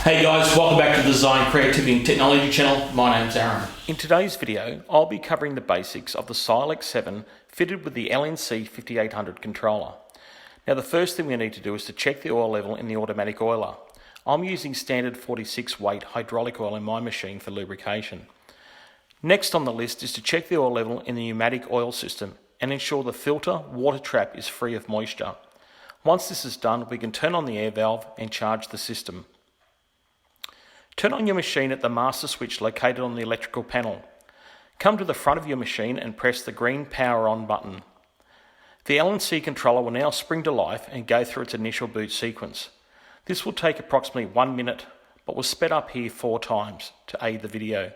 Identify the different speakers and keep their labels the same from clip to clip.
Speaker 1: Hey guys, welcome back to the Design, Creativity and Technology channel. My name's Aaron.
Speaker 2: In today's video, I'll be covering the basics of the Syil X7 fitted with the LNC5800 controller. Now the first thing we need to do is to check the oil level in the automatic oiler. I'm using standard 46 weight hydraulic oil in my machine for lubrication. Next on the list is to check the oil level in the pneumatic oil system and ensure the filter water trap is free of moisture. Once this is done, we can turn on the air valve and charge the system. Turn on your machine at the master switch located on the electrical panel. Come to the front of your machine and press the green power on button. The LNC controller will now spring to life and go through its initial boot sequence. This will take approximately 1 minute, but was sped up here 4 times to aid the video.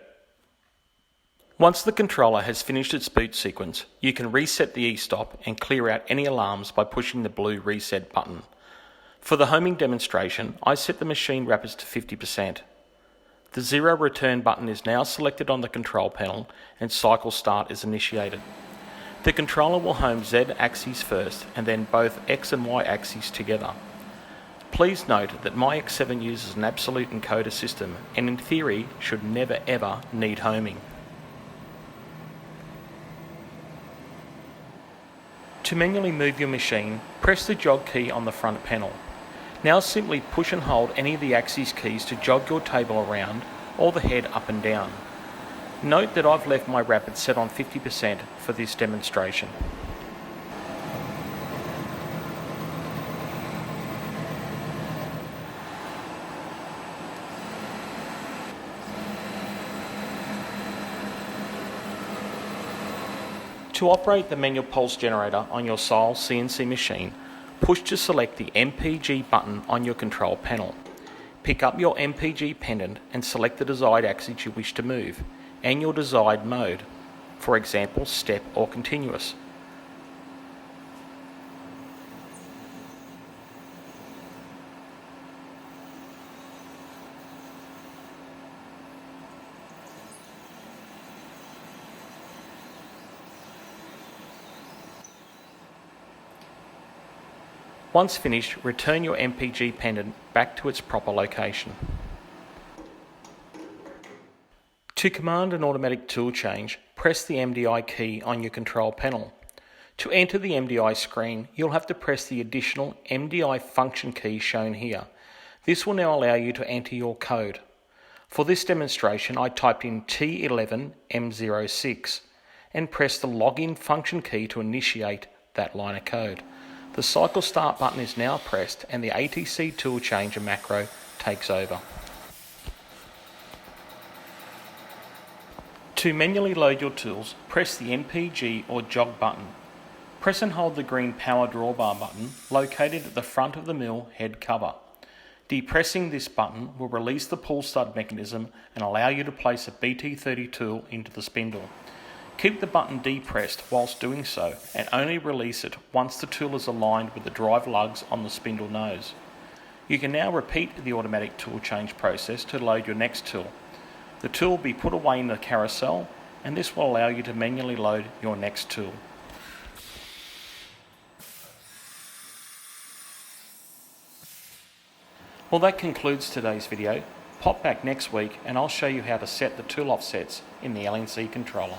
Speaker 2: Once the controller has finished its boot sequence, you can reset the e-stop and clear out any alarms by pushing the blue reset button. For the homing demonstration, I set the machine wrappers to 50%. The zero return button is now selected on the control panel and cycle start is initiated. The controller will home Z axes first and then both X and Y axes together. Please note that my X7 uses an absolute encoder system and in theory should never ever need homing. To manually move your machine, press the jog key on the front panel. Now simply push and hold any of the axis keys to jog your table around or the head up and down. Note that I've left my rapid set on 50% for this demonstration. To operate the manual pulse generator on your Syil CNC machine, push to select the MPG button on your control panel. Pick up your MPG pendant and select the desired axis you wish to move and your desired mode, for example step or continuous. Once finished, return your MPG pendant back to its proper location. To command an automatic tool change, press the MDI key on your control panel. To enter the MDI screen, you'll have to press the additional MDI function key shown here. This will now allow you to enter your code. For this demonstration, I typed in T11M06 and pressed the login function key to initiate that line of code. The cycle start button is now pressed and the ATC tool changer macro takes over. To manually load your tools, press the MPG or jog button. Press and hold the green power drawbar button located at the front of the mill head cover. Depressing this button will release the pull stud mechanism and allow you to place a BT30 tool into the spindle. Keep the button depressed whilst doing so and only release it once the tool is aligned with the drive lugs on the spindle nose. You can now repeat the automatic tool change process to load your next tool. The tool will be put away in the carousel and this will allow you to manually load your next tool. Well, that concludes today's video. Pop back next week and I'll show you how to set the tool offsets in the LNC controller.